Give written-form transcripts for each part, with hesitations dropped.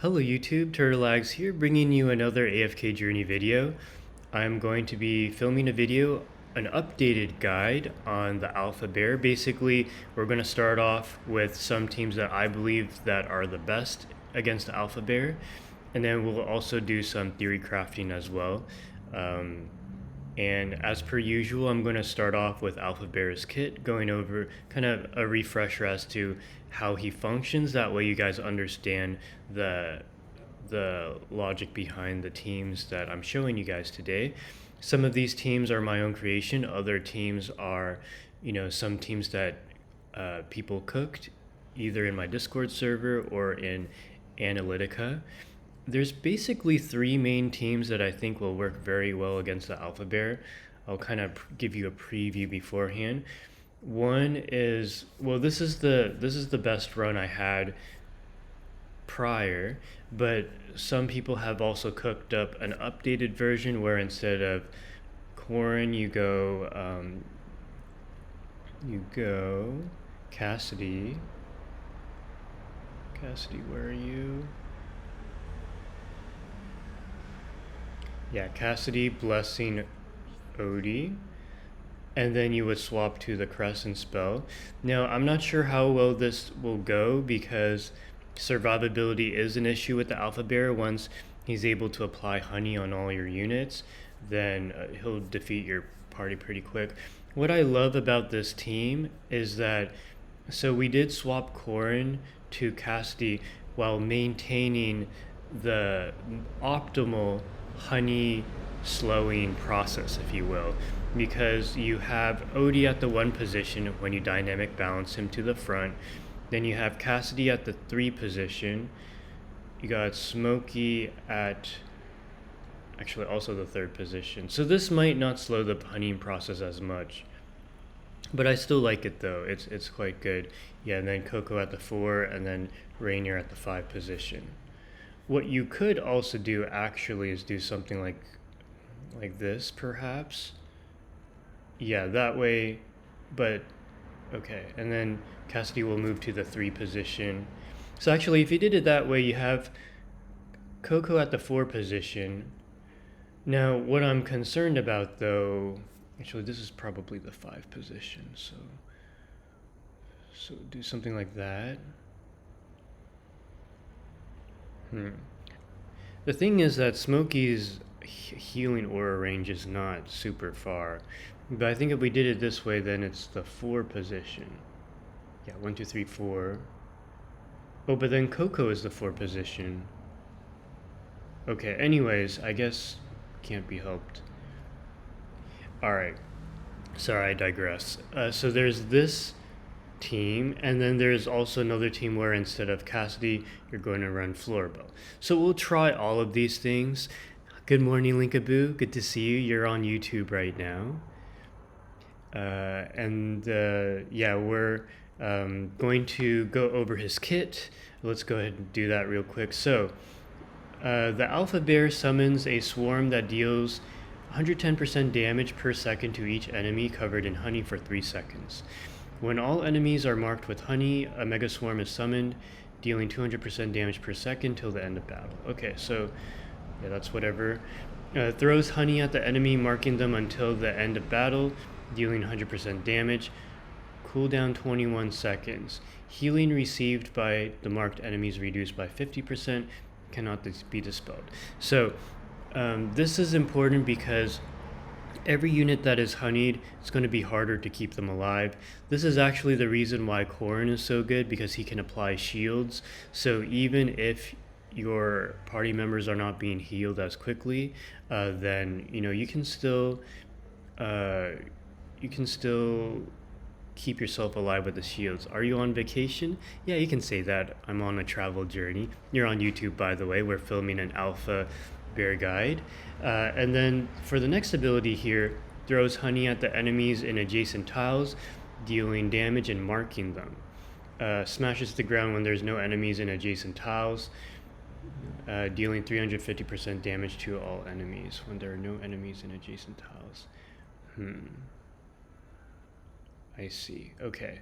Hello YouTube, Turtleags here, bringing you another AFK journey video. I'm going to be filming a video, an updated guide on the Alpha Bear. Basically, we're going to start off with some teams that I believe that are the best against the Alpha Bear, and then we'll also do some theory crafting as well. And as per usual, I'm going to start off with Alpha Bear's kit, going over kind of a refresher as to how he functions. That way you guys understand the logic behind the teams that I'm showing you guys today. Some of these teams are my own creation. Other teams are, some teams that people cooked either in my Discord server or in Analytica. There's basically three main teams that I think will work very well against the Alpha Bear. I'll kind of give you a preview beforehand. One is, well, this is the best run I had prior, but some people have also cooked up an updated version where instead of Corrin, you go Cassidy. Cassidy, where are you? Yeah, Cassidy, Blessing, Odie, and then you would swap to the Crescent spell. Now, I'm not sure how well this will go because survivability is an issue with the Alpha Bear. Once he's able to apply honey on all your units, then he'll defeat your party pretty quick. What I love about this team is that, so we did swap Corrin to Cassidy while maintaining the optimal honey slowing process, if you will, because you have Odie at the 1 position when you dynamic balance him to the front, then you have Cassidy at the 3 position, you got Smokey at actually also the 3rd position. So this might not slow the honeying process as much, but I still like it though. It's quite good. Yeah, and then Coco at the 4 and then Rainier at the 5 position. What you could also do actually is do something like this, perhaps. Yeah, that way, but okay. And then Cassidy will move to the 3 position. So actually, if you did it that way, you have Coco at the 4 position. Now, what I'm concerned about, though, actually, this is probably the 5 position. So do something like that. The thing is that Smokey's healing aura range is not super far, but I think if we did it this way, then it's the 4 position. Yeah, 1, 2, 3, 4. Oh, but then Coco is the 4 position. Okay, anyways, I guess can't be helped. Alright, sorry, I digress. So there's this team, and then there's also another team where instead of Cassidy, you're going to run Florabelle. So we'll try all of these things. Good morning, Linkaboo. Good to see you. You're on YouTube right now. Yeah, we're going to go over his kit. Let's go ahead and do that real quick. So the Alpha Bear summons a swarm that deals 110% damage per second to each enemy covered in honey for 3 seconds. When all enemies are marked with honey, a mega swarm is summoned, dealing 200% damage per second till the end of battle. Okay, so yeah, that's whatever. Throws honey at the enemy, marking them until the end of battle, dealing 100% damage. Cooldown 21 seconds. Healing received by the marked enemies reduced by 50%, cannot be dispelled. So this is important because every unit that is honeyed, it's going to be harder to keep them alive. This is actually the reason why Corrin is so good, because he can apply shields. So even if your party members are not being healed as quickly, then you can still keep yourself alive with the shields. Are you on vacation? Yeah, you can say that. I'm on a travel journey. You're on YouTube, by the way. We're filming an Alpha Bear guide. And then for the next ability here, throws honey at the enemies in adjacent tiles, dealing damage and marking them. Smashes the ground when there's no enemies in adjacent tiles, dealing 350% damage to all enemies when there are no enemies in adjacent tiles. I see. Okay.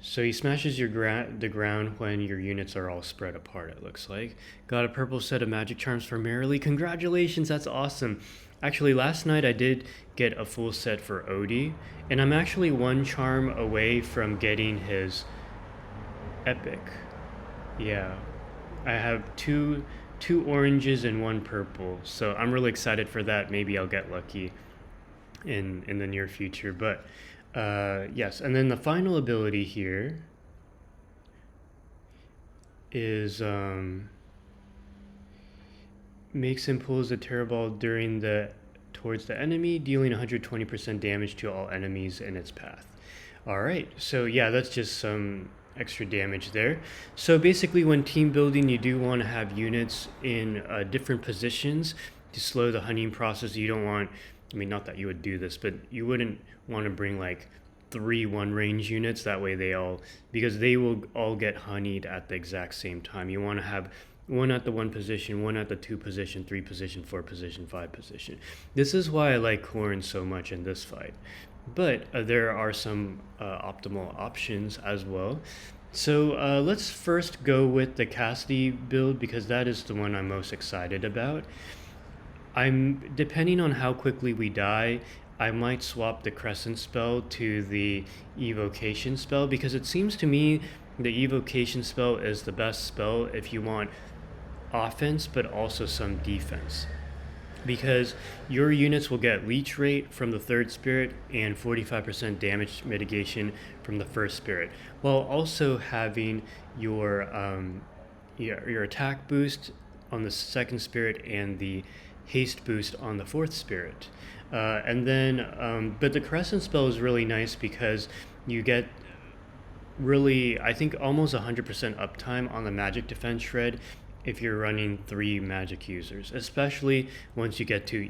So he smashes the ground when your units are all spread apart, it looks like. Got a purple set of magic charms for Merrily. Congratulations, that's awesome. Actually, last night I did get a full set for Odie, and I'm actually one charm away from getting his epic. Yeah. I have two oranges and one purple. So I'm really excited for that. Maybe I'll get lucky in the near future. But yes, and then the final ability here is makes him pulls the Terror Ball towards the enemy, dealing 120% damage to all enemies in its path. All right, so yeah, that's just some extra damage there. So basically, when team building, you do want to have units in different positions to slow the hunting process. You don't want, I mean, not that you would do this, but you wouldn't want to bring like 3 1-range units. That way because they will all get honeyed at the exact same time. You want to have one at the 1 position, one at the 2 position, 3 position, 4 position, 5 position. This is why I like Corrin so much in this fight. But there are some optimal options as well. So let's first go with the Cassidy build because that is the one I'm most excited about. I'm depending on how quickly we die, I might swap the Crescent spell to the Evocation spell because it seems to me the Evocation spell is the best spell if you want offense but also some defense. Because your units will get leech rate from the 3rd spirit and 45% damage mitigation from the 1st spirit, while also having your attack boost on the 2nd spirit and the haste boost on the 4th spirit. And then, but the Crescent spell is really nice because you get really, I think, almost 100% uptime on the magic defense shred if you're running 3 magic users, especially once you get to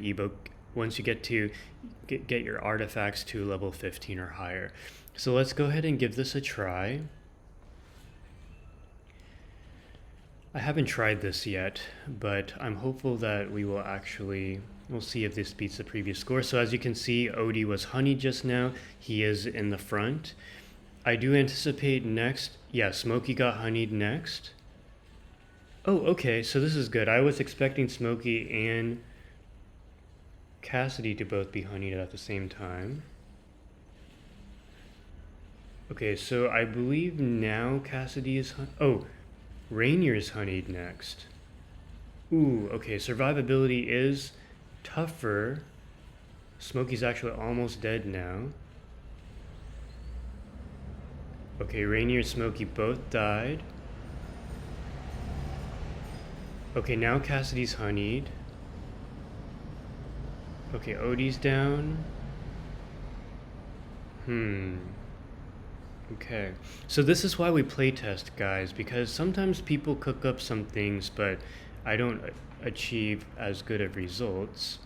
get your artifacts to level 15 or higher. So let's go ahead and give this a try. I haven't tried this yet, but I'm hopeful that we'll see if this beats the previous score. So as you can see, Odie was honeyed just now. He is in the front. I do anticipate next, yeah, Smokey got honeyed next. Oh, okay, so this is good. I was expecting Smokey and Cassidy to both be honeyed at the same time. Okay, so I believe now Cassidy is Rainier's honeyed next. Ooh, okay, survivability is tougher. Smokey's actually almost dead now. Okay, Rainier and Smokey both died. Okay, now Cassidy's honeyed. Okay, Odie's down. Okay, so this is why we playtest, guys, because sometimes people cook up some things, but I don't achieve as good of results.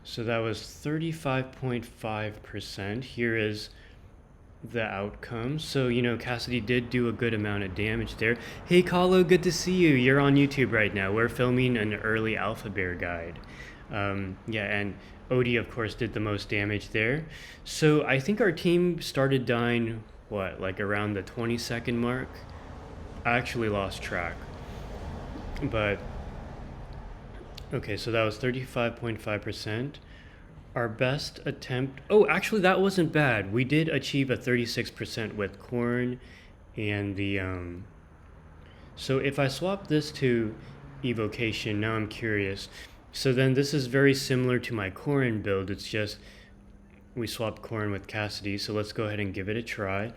So that was 35.5%. Here is the outcome. So, Cassidy did do a good amount of damage there. Hey, Kahlo, good to see you. You're on YouTube right now. We're filming an early Alpha Bear guide. Yeah, and Odie, of course, did the most damage there. So I think our team started dying, like around the 20-second mark? I actually lost track. But, okay, so that was 35.5%. Our best attempt... Oh, actually, that wasn't bad. We did achieve a 36% with Corn and the... So if I swap this to Evocation, now I'm curious. So then this is very similar to my Corn build. It's just we swapped Corn with Cassidy. So let's go ahead and give it a try.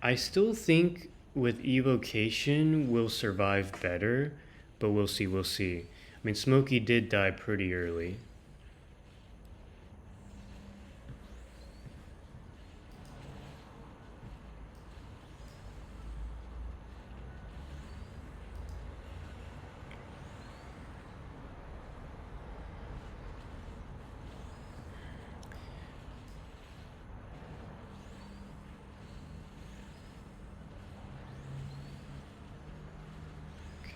I still think with Evocation we'll survive better, but we'll see. I mean, Smokey did die pretty early.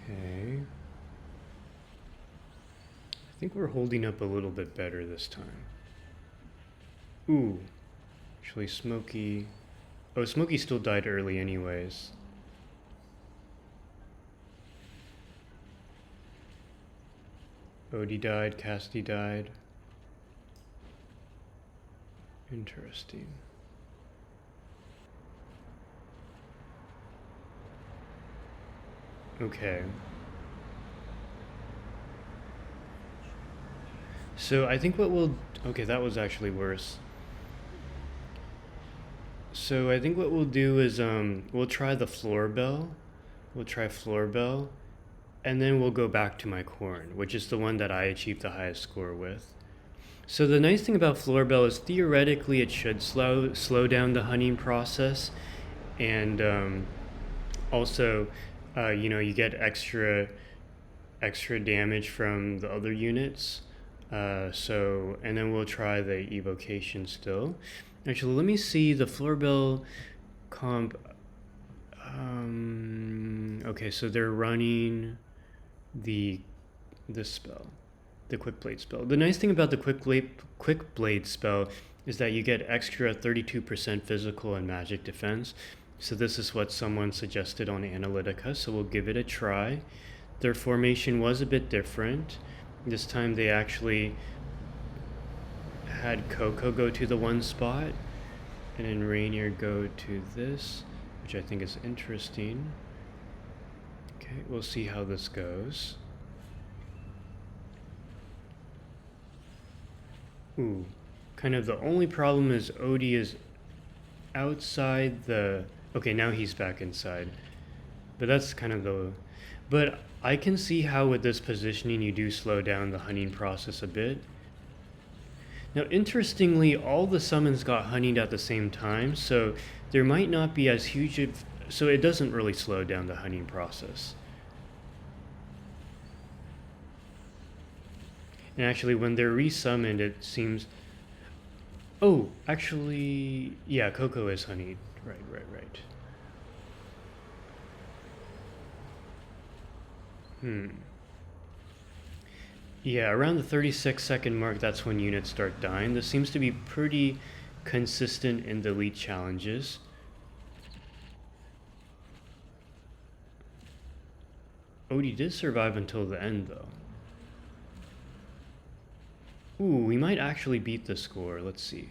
Okay. I think we're holding up a little bit better this time. Ooh. Actually, Smokey... Oh, Smokey still died early anyways. Odie died, Cassidy died. Interesting. Okay. So I think what we'll... Okay, that was actually worse. So I think what we'll do is we'll try the Florabelle. We'll try Florabelle. And then we'll go back to my corn, which is the one that I achieved the highest score with. So the nice thing about Florabelle is theoretically it should slow down the hunting process. And also, you get extra damage from the other units. And then we'll try the Evocation still. Actually, let me see the Florabelle comp. Okay, so they're running this spell, the Quick Blade spell. The nice thing about the Quick Blade spell is that you get extra 32% physical and magic defense. So this is what someone suggested on Analytica, so we'll give it a try. Their formation was a bit different. This time they actually had Coco go to the one spot, and then Rainier go to this, which I think is interesting. Okay, we'll see how this goes. Ooh, kind of the only problem is Odie is outside the... Okay, now he's back inside. But that's kind of the... But I can see how with this positioning you do slow down the hunting process a bit. Now, interestingly, all the summons got honeyed at the same time, so there might not be as huge of... So it doesn't really slow down the hunting process. And actually, when they're resummoned, it seems... Oh, actually... Yeah, Coco is honeyed. Right. Yeah, around the 36-second mark, that's when units start dying. This seems to be pretty consistent in the elite challenges. Odie did survive until the end, though. Ooh, we might actually beat the score. Let's see.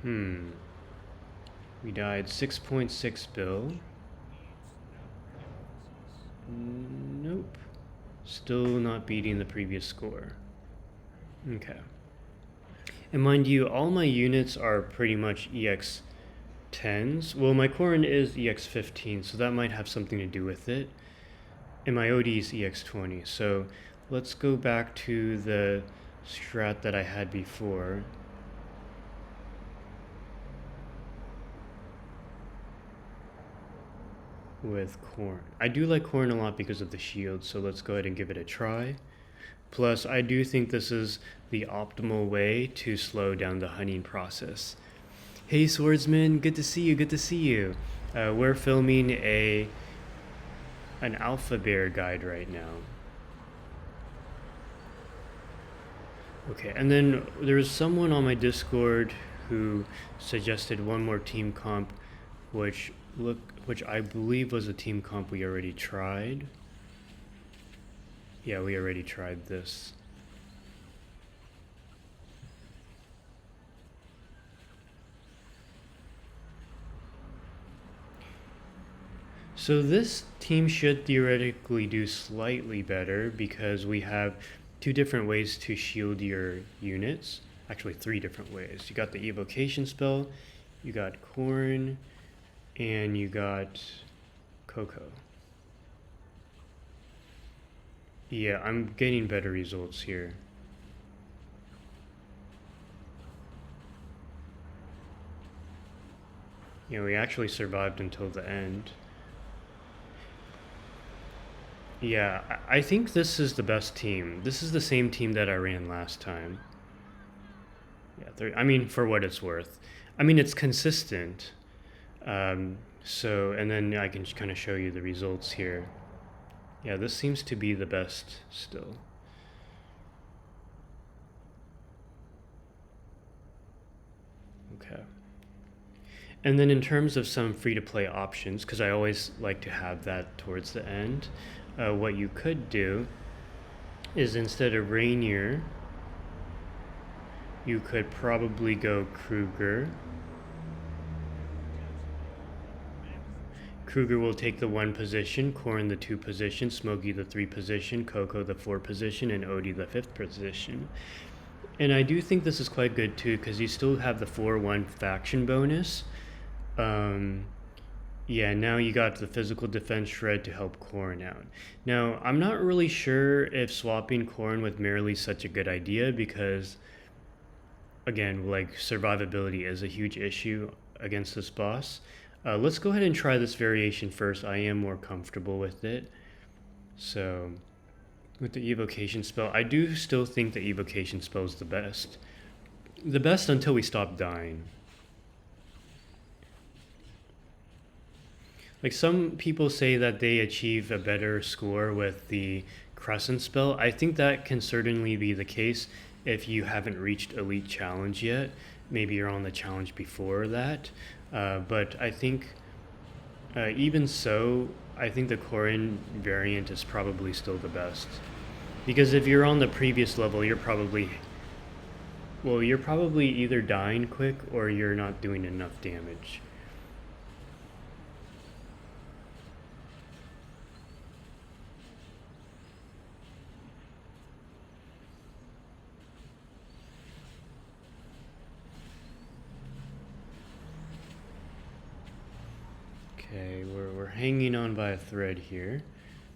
We died 6.6 bill. Nope. Still not beating the previous score. Okay. And mind you, all my units are pretty much EX10s. Well, my Corrin is EX15, so that might have something to do with it. And my OD is EX20. So let's go back to the strat that I had before. With Corn. I do like Corn a lot because of the shield, so let's go ahead and give it a try. Plus, I do think this is the optimal way to slow down the hunting process. Hey Swordsman, good to see you, we're filming an Alpha Bear guide right now. Okay, and then there's someone on my Discord who suggested one more team comp, which I believe was a team comp we already tried. Yeah, we already tried this. So this team should theoretically do slightly better because we have two different ways to shield your units. Actually, three different ways. You got the Evocation spell, you got Corn, and you got Coco. Yeah, I'm getting better results here. Yeah, we actually survived until the end. Yeah, I think this is the best team. This is the same team that I ran last time. Yeah, I mean, for what it's worth. I mean, it's consistent. And then I can kind of show you the results here. Yeah, this seems to be the best still. And then in terms of some free-to-play options, because I always like to have that towards the end, what you could do is instead of Rainier, you could probably go Kruger. Kruger will take the 1 position, Corrin the 2 position, Smokey the 3 position, Coco the 4 position, and Odie the 5th position. And I do think this is quite good too, because you still have the 4-1 faction bonus. Yeah, now you got the physical defense shred to help Corrin out. Now, I'm not really sure if swapping Corrin with Merrily is such a good idea, because again, like, survivability is a huge issue against this boss. Let's go ahead and try this variation first. I am more comfortable with it. So, with the Evocation spell, I do still think the Evocation spell is the best. The best until we stop dying. Like, some people say that they achieve a better score with the Crescent spell. I think that can certainly be the case if you haven't reached Elite Challenge yet. Maybe you're on the challenge before that. But I think, even so, I think the Corrin variant is probably still the best. Because if you're on the previous level, you're probably either dying quick or you're not doing enough damage. Okay, we're hanging on by a thread here.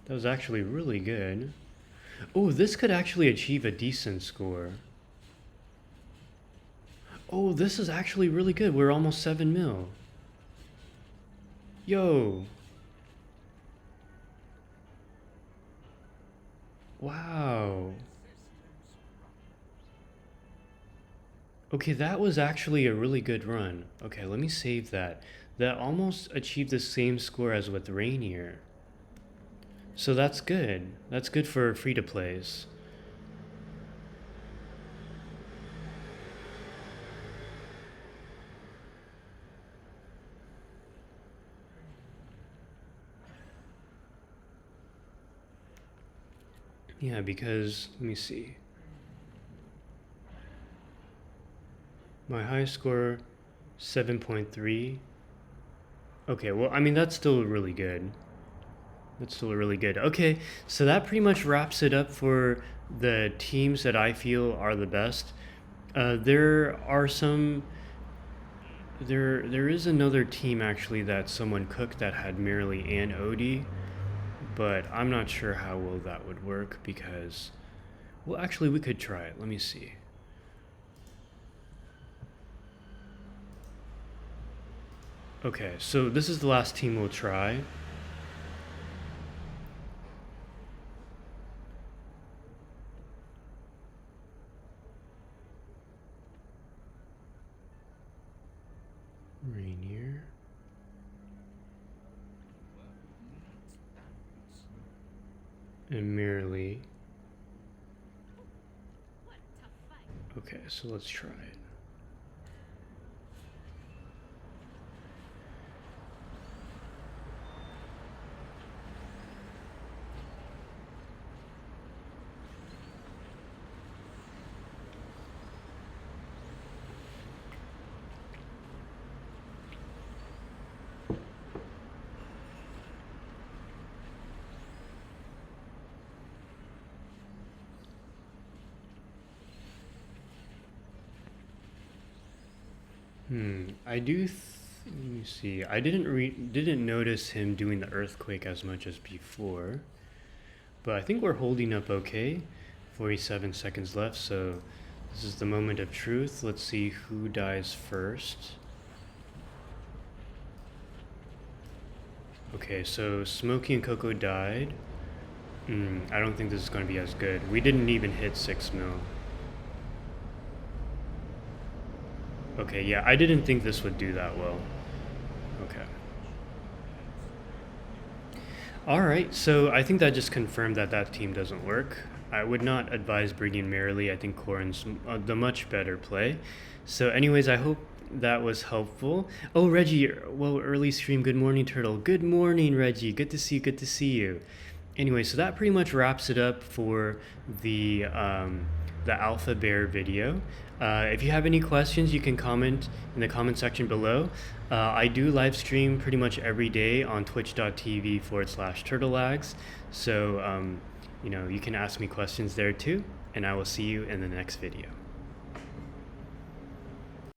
That was actually really good. Oh, this could actually achieve a decent score. Oh, this is actually really good. We're almost 7 mil. Yo. Wow. Okay, that was actually a really good run. Okay, let me save that. That almost achieved the same score as with Rainier. So that's good. That's good for free-to-plays. Yeah, because, let me see. My highest score, 7.3. Okay, well, I mean, that's still really good. That's still really good. Okay, so that pretty much wraps it up for the teams that I feel are the best. There is another team actually that someone cooked that had Merrily and Odie, but I'm not sure how well that would work because, well, actually we could try it. Let me see. Okay, so this is the last team we'll try. Rainier. And Merrily. Okay, so let's try it. Let me see. I didn't notice him doing the earthquake as much as before, but I think we're holding up okay. 47 seconds left, so this is the moment of truth. Let's see who dies first. Okay, so Smokey and Coco died. I don't think this is going to be as good. We didn't even hit 6 mil. Okay, yeah, I didn't think this would do that well. Okay. Alright, so I think that just confirmed that that team doesn't work. I would not advise breeding Merrily. I think Corrin's the much better play. So anyways, I hope that was helpful. Oh, Reggie, well, early stream. Good morning, Turtle. Good morning, Reggie. Good to see you. Good to see you. Anyway, so that pretty much wraps it up for the Alpha Bear video. If you have any questions, you can comment in the comment section below. I do live stream pretty much every day on twitch.tv/turtlelags. So, you know, you can ask me questions there too, and I will see you in the next video.